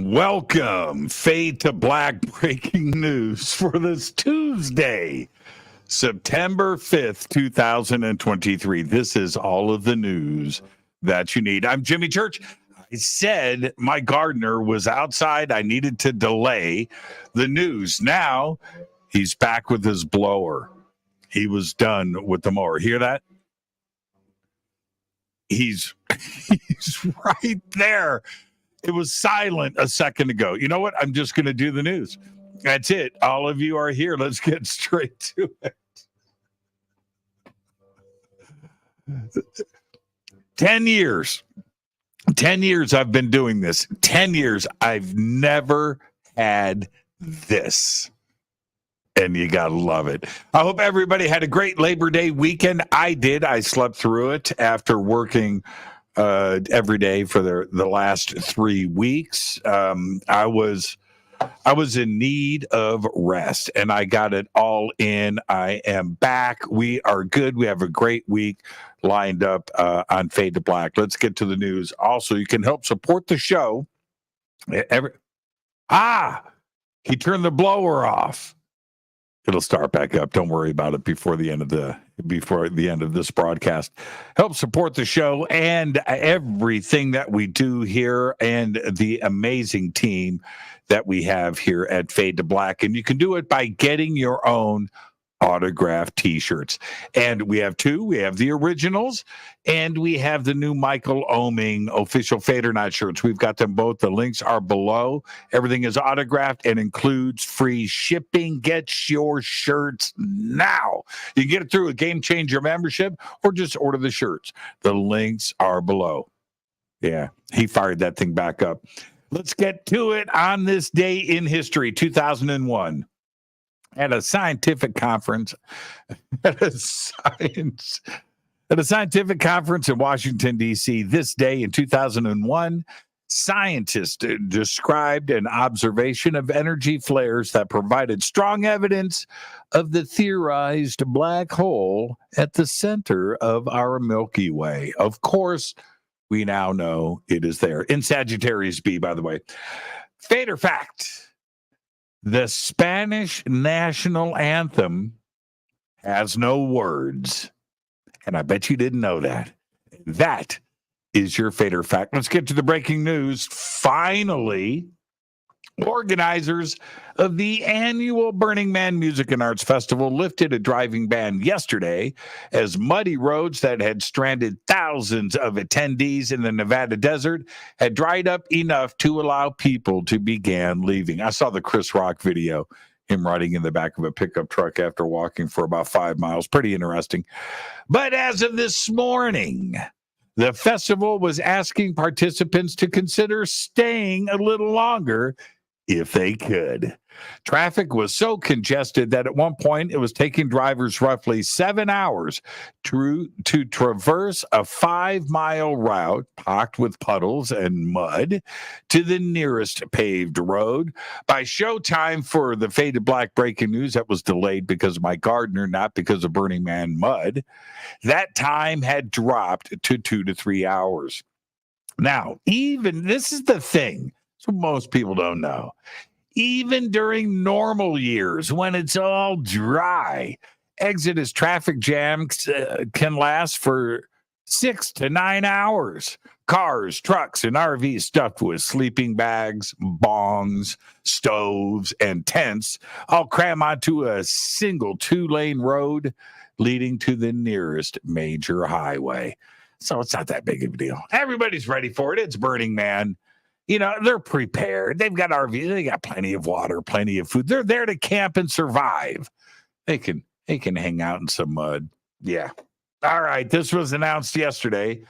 Welcome, Fade to Black breaking news for this Tuesday, September 5th, 2023. This is all of the news that you need. I'm Jimmy Church. I said my gardener was outside. I needed to delay the news. Now he's back with his blower. He was done with the mower. Hear that? He's right there. It was silent a second ago. You know what? I'm just going to do the news. That's it. All of you are here. Let's get straight to it. 10 years. 10 years I've been doing this. 10 years. I've never had this. And you got to love it. I hope everybody had a great Labor Day weekend. I did. I slept through it after working every day for the last 3 weeks. I was in need of rest, and I got it all in. I am back. We are good. We have a great week lined up on Fade to Black. Let's get to the news. Also, you can help support the show. He turned the blower off. It'll start back up. Don't worry about it before the end of this broadcast. Help support the show and everything that we do here and the amazing team that we have here at Fade to Black. And you can do it by getting your own autographed T-shirts. And we have two. We have the originals and we have the new Michael Oeming official Fade or Not shirts. We've got them both. The links are below. Everything is autographed and includes free shipping. Get your shirts now. You can get it through a Game Changer membership or just order the shirts. The links are below. Yeah, he fired that thing back up. Let's get to it. On this day in history, 2001. At a scientific conference, in Washington, D.C., this day in 2001, scientists described an observation of energy flares that provided strong evidence of the theorized black hole at the center of our Milky Way. Of course, we now know it is there. In Sagittarius B, by the way. Fader fact. The Spanish national anthem has no words. And I bet you didn't know that. That is your Fader fact. Let's get to the breaking news. Finally, organizers of the annual Burning Man Music and Arts Festival lifted a driving ban yesterday as muddy roads that had stranded thousands of attendees in the Nevada desert had dried up enough to allow people to begin leaving. I saw the Chris Rock video, him riding in the back of a pickup truck after walking for about 5 miles. Pretty interesting. But as of this morning, the festival was asking participants to consider staying a little longer if they could. Traffic was so congested that at one point it was taking drivers roughly 7 hours to traverse a 5-mile route packed with puddles and mud to the nearest paved road. By showtime for the Faded Black breaking news, that was delayed because of my gardener, not because of Burning Man mud, that time had dropped to 2 to 3 hours. Now, even this is the thing. So most people don't know. Even during normal years, when it's all dry, exodus traffic jams can last for 6 to 9 hours. Cars, trucks, and RVs stuffed with sleeping bags, bongs, stoves, and tents all cram onto a single 2-lane road leading to the nearest major highway. So it's not that big of a deal. Everybody's ready for it. It's Burning Man. You know, they're prepared. They've got RVs. They got plenty of water, plenty of food. They're there to camp and survive. They can hang out in some mud. Yeah. All right. This was announced yesterday.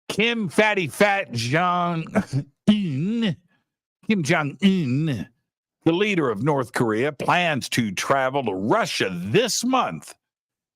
Kim Jong-un, the leader of North Korea, plans to travel to Russia this month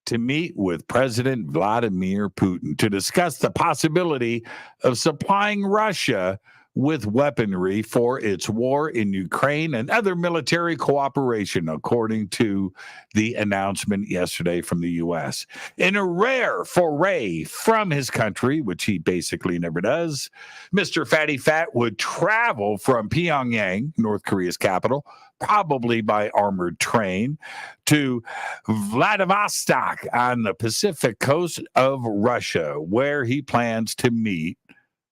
to meet with President Vladimir Putin to discuss the possibility of supplying Russia with weaponry for its war in Ukraine and other military cooperation, according to the announcement yesterday from the U.S. In a rare foray from his country, which he basically never does, Mr. Fatty Fat would travel from Pyongyang, North Korea's capital, probably by armored train, to Vladivostok on the Pacific coast of Russia, where he plans to meet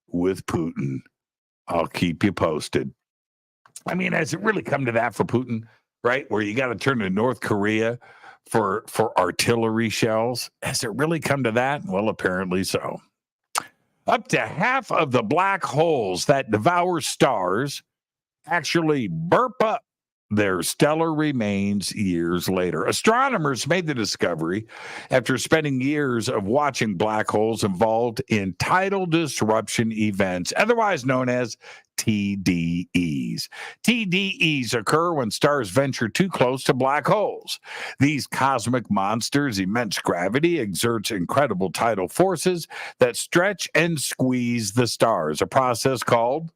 with Putin. I'll keep you posted. I mean, has it really come to that for Putin, right? Where you got to turn to North Korea for artillery shells? Has it really come to that? Well, apparently so. Up to half of the black holes that devour stars actually burp up their stellar remains years later. Astronomers made the discovery after spending years of watching black holes involved in tidal disruption events, otherwise known as TDEs. TDEs occur when stars venture too close to black holes. These cosmic monsters' immense gravity exerts incredible tidal forces that stretch and squeeze the stars, a process called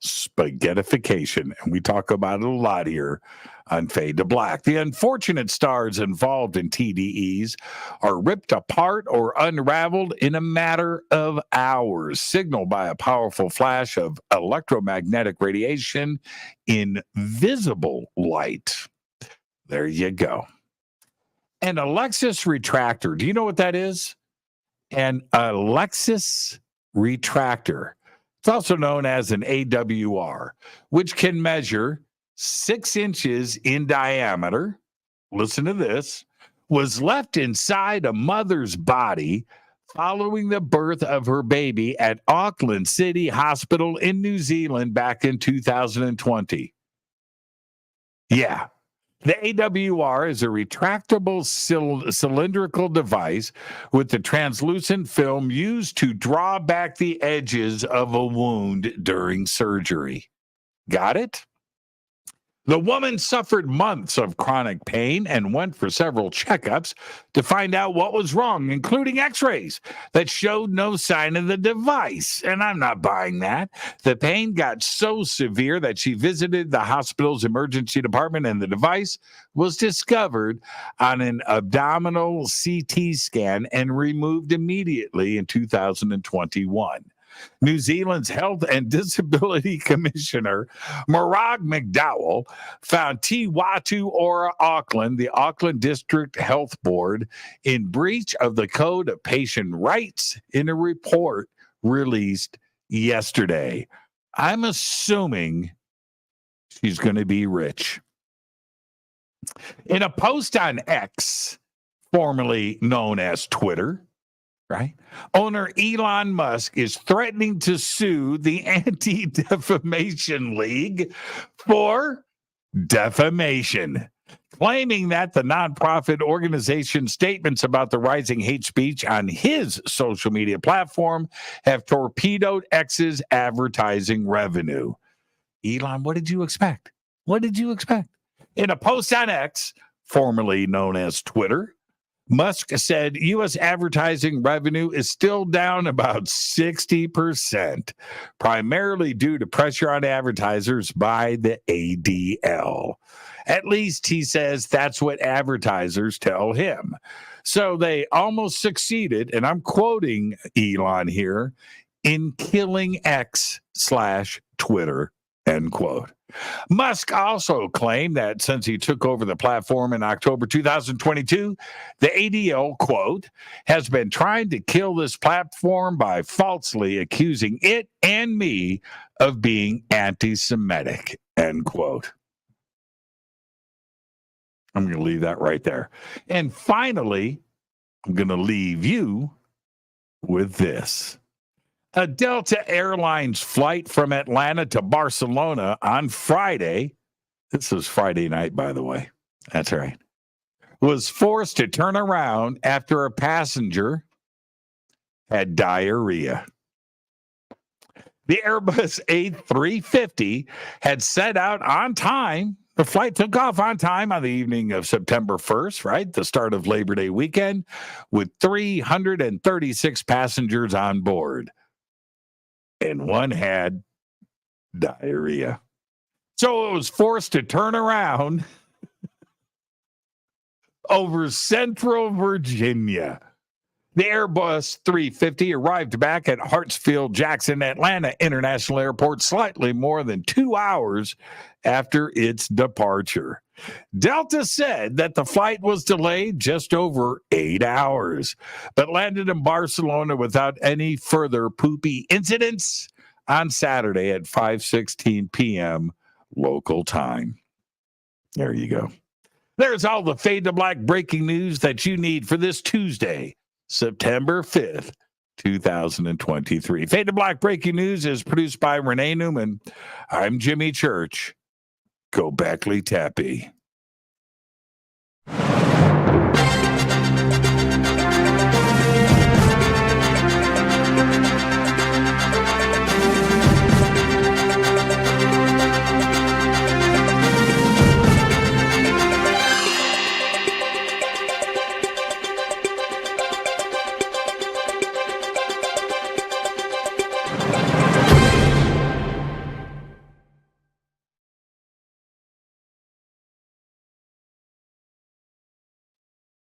spaghettification, and we talk about it a lot here on Fade to Black. The unfortunate stars involved in TDEs are ripped apart or unraveled in a matter of hours, signaled by a powerful flash of electromagnetic radiation in visible light. There you go. An Alexis retractor. Do you know what that is? An Alexis retractor. It's also known as an AWR, which can measure 6 inches in diameter. Listen to this. Was left inside a mother's body following the birth of her baby at Auckland City Hospital in New Zealand back in 2020. Yeah. The AWR is a retractable cylindrical device with the translucent film used to draw back the edges of a wound during surgery. Got it? The woman suffered months of chronic pain and went for several checkups to find out what was wrong, including x-rays that showed no sign of the device. And I'm not buying that. The pain got so severe that she visited the hospital's emergency department, and the device was discovered on an abdominal CT scan and removed immediately in 2021. New Zealand's Health and Disability Commissioner, Murag McDowell, found Te Watu Ora Auckland, the Auckland District Health Board, in breach of the Code of Patient Rights in a report released yesterday. I'm assuming she's going to be rich. In a post on X, formerly known as Twitter, right? Owner Elon Musk is threatening to sue the Anti-Defamation League for defamation, claiming that the nonprofit organization's statements about the rising hate speech on his social media platform have torpedoed X's advertising revenue. Elon, what did you expect? What did you expect? In a post on X, formerly known as Twitter, Musk said U.S. advertising revenue is still down about 60%, primarily due to pressure on advertisers by the ADL. At least he says that's what advertisers tell him. So they almost succeeded, and I'm quoting Elon here, in killing X/Twitter, end quote. Musk also claimed that since he took over the platform in October 2022, the ADL, quote, has been trying to kill this platform by falsely accusing it and me of being anti-Semitic, end quote. I'm going to leave that right there. And finally, I'm going to leave you with this. A Delta Airlines flight from Atlanta to Barcelona on Friday, this was Friday night, by the way, that's right, was forced to turn around after a passenger had diarrhea. The Airbus A350 had set out on time. The flight took off on time on the evening of September 1st, right? The start of Labor Day weekend, with 336 passengers on board. And one had Diarrhea. So it was forced to turn around over Central Virginia. The Airbus 350 arrived back at Hartsfield-Jackson Atlanta International Airport slightly more than 2 hours after its departure. Delta said that the flight was delayed just over 8 hours, but landed in Barcelona without any further poopy incidents on Saturday at 5:16 p.m. local time. There you go. There's all the Fade to Black breaking news that you need for this Tuesday, September 5th, 2023. Fade to Black breaking news is produced by Renee Newman. I'm Jimmy Church. Go Beckley Tappy.